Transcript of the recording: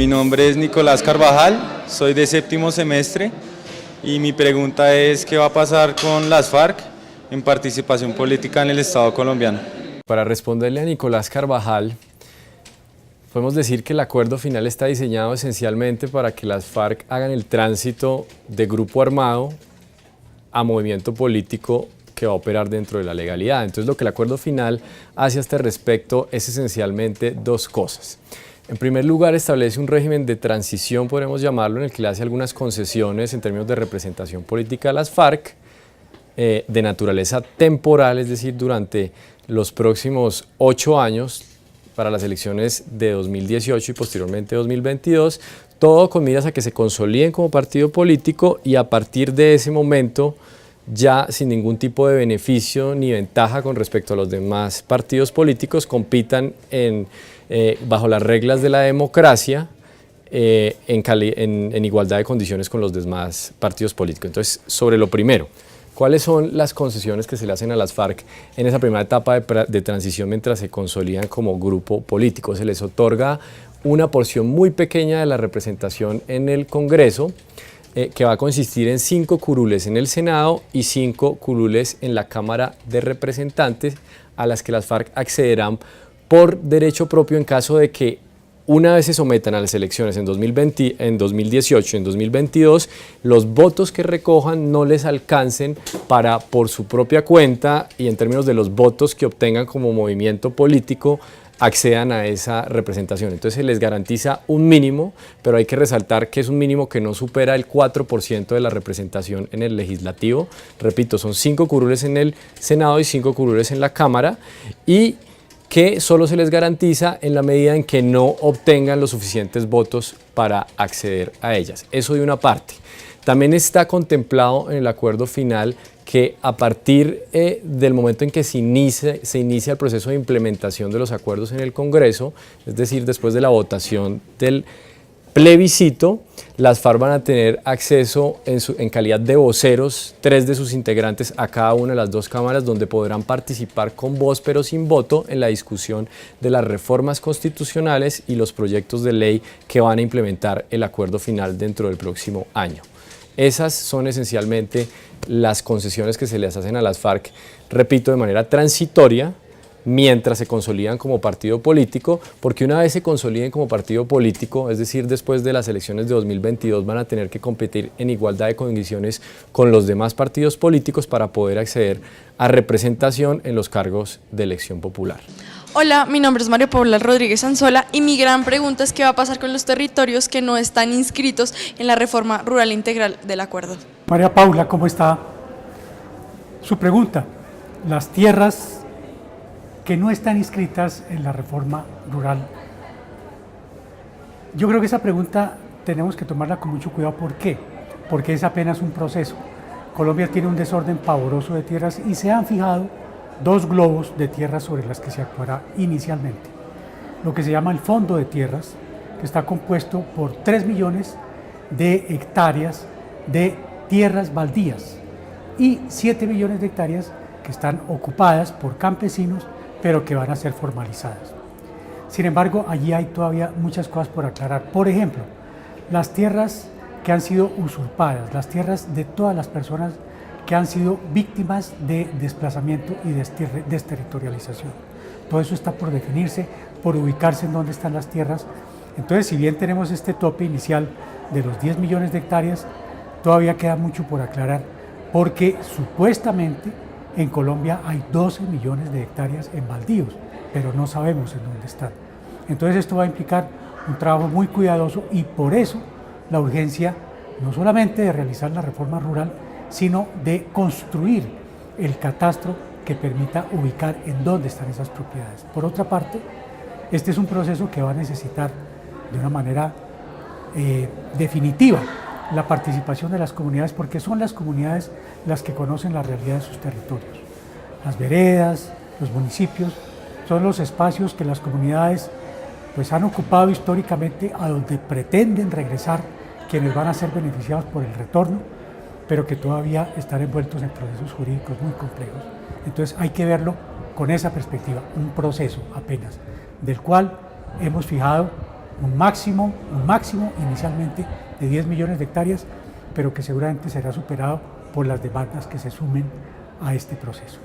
nombre es Nicolás Carvajal, soy de séptimo semestre y mi pregunta es ¿qué va a pasar con las FARC en participación política en el Estado colombiano? Para responderle a Nicolás Carvajal, podemos decir que el acuerdo final está diseñado esencialmente para que las FARC hagan el tránsito de grupo armado a movimiento político que va a operar dentro de la legalidad. Entonces lo que el acuerdo final hace a este respecto es esencialmente dos cosas. En primer lugar, establece un régimen de transición, podemos llamarlo, en el que le hace algunas concesiones en términos de representación política a las FARC, de naturaleza temporal, es decir, durante los próximos 8 años, para las elecciones de 2018 y posteriormente 2022, todo con miras a que se consoliden como partido político y a partir de ese momento, ya sin ningún tipo de beneficio ni ventaja con respecto a los demás partidos políticos, compitan bajo las reglas de la democracia en igualdad de condiciones con los demás partidos políticos. Entonces, sobre lo primero, ¿cuáles son las concesiones que se le hacen a las FARC en esa primera etapa de transición mientras se consolidan como grupo político? Se les otorga una porción muy pequeña de la representación en el Congreso, que va a consistir en 5 curules en el Senado y 5 curules en la Cámara de Representantes, a las que las FARC accederán por derecho propio en caso de que una vez se sometan a las elecciones en 2018 y en 2022, los votos que recojan no les alcancen para, por su propia cuenta y en términos de los votos que obtengan como movimiento político, accedan a esa representación. Entonces se les garantiza un mínimo, pero hay que resaltar que es un mínimo que no supera el 4% de la representación en el legislativo. Repito, son 5 curules en el Senado y 5 curules en la Cámara, y que solo se les garantiza en la medida en que no obtengan los suficientes votos para acceder a ellas. Eso de una parte. También está contemplado en el acuerdo final que a partir del momento en que se inicia el proceso de implementación de los acuerdos en el Congreso, es decir, después de la votación del plebiscito, las FARC van a tener acceso en calidad de voceros, 3 de sus integrantes, a cada una de las 2 cámaras, donde podrán participar con voz pero sin voto en la discusión de las reformas constitucionales y los proyectos de ley que van a implementar el acuerdo final dentro del próximo año. Esas son esencialmente las concesiones que se les hacen a las FARC, repito, de manera transitoria, mientras se consolidan como partido político, porque una vez se consoliden como partido político, es decir, después de las elecciones de 2022, van a tener que competir en igualdad de condiciones con los demás partidos políticos para poder acceder a representación en los cargos de elección popular. Hola, mi nombre es María Paula Rodríguez Anzola y mi gran pregunta es qué va a pasar con los territorios que no están inscritos en la reforma rural integral del acuerdo. María Paula, ¿cómo está? Su pregunta, las tierras que no están inscritas en la reforma rural. Yo creo que esa pregunta tenemos que tomarla con mucho cuidado. ¿Por qué? Porque es apenas un proceso. Colombia tiene un desorden pavoroso de tierras y se han fijado 2 globos de tierras sobre las que se actuará inicialmente. Lo que se llama el Fondo de Tierras, que está compuesto por 3 millones de hectáreas de tierras baldías y 7 millones de hectáreas que están ocupadas por campesinos, pero que van a ser formalizadas. Sin embargo, allí hay todavía muchas cosas por aclarar. Por ejemplo, las tierras que han sido usurpadas, las tierras de todas las personas que han sido víctimas de desplazamiento y desterritorialización. Todo eso está por definirse, por ubicarse en dónde están las tierras. Entonces, si bien tenemos este tope inicial de los 10 millones de hectáreas, todavía queda mucho por aclarar, porque supuestamente en Colombia hay 12 millones de hectáreas en baldíos, pero no sabemos en dónde están. Entonces esto va a implicar un trabajo muy cuidadoso y por eso la urgencia no solamente de realizar la reforma rural, sino de construir el catastro que permita ubicar en dónde están esas propiedades. Por otra parte, este es un proceso que va a necesitar de una manera definitiva la participación de las comunidades, porque son las comunidades las que conocen la realidad de sus territorios. Las veredas, los municipios, son los espacios que las comunidades pues, han ocupado históricamente, a donde pretenden regresar quienes van a ser beneficiados por el retorno, pero que todavía están envueltos en procesos jurídicos muy complejos. Entonces hay que verlo con esa perspectiva, un proceso apenas, del cual hemos fijado un máximo inicialmente de 10 millones de hectáreas, pero que seguramente será superado por las demandas que se sumen a este proceso.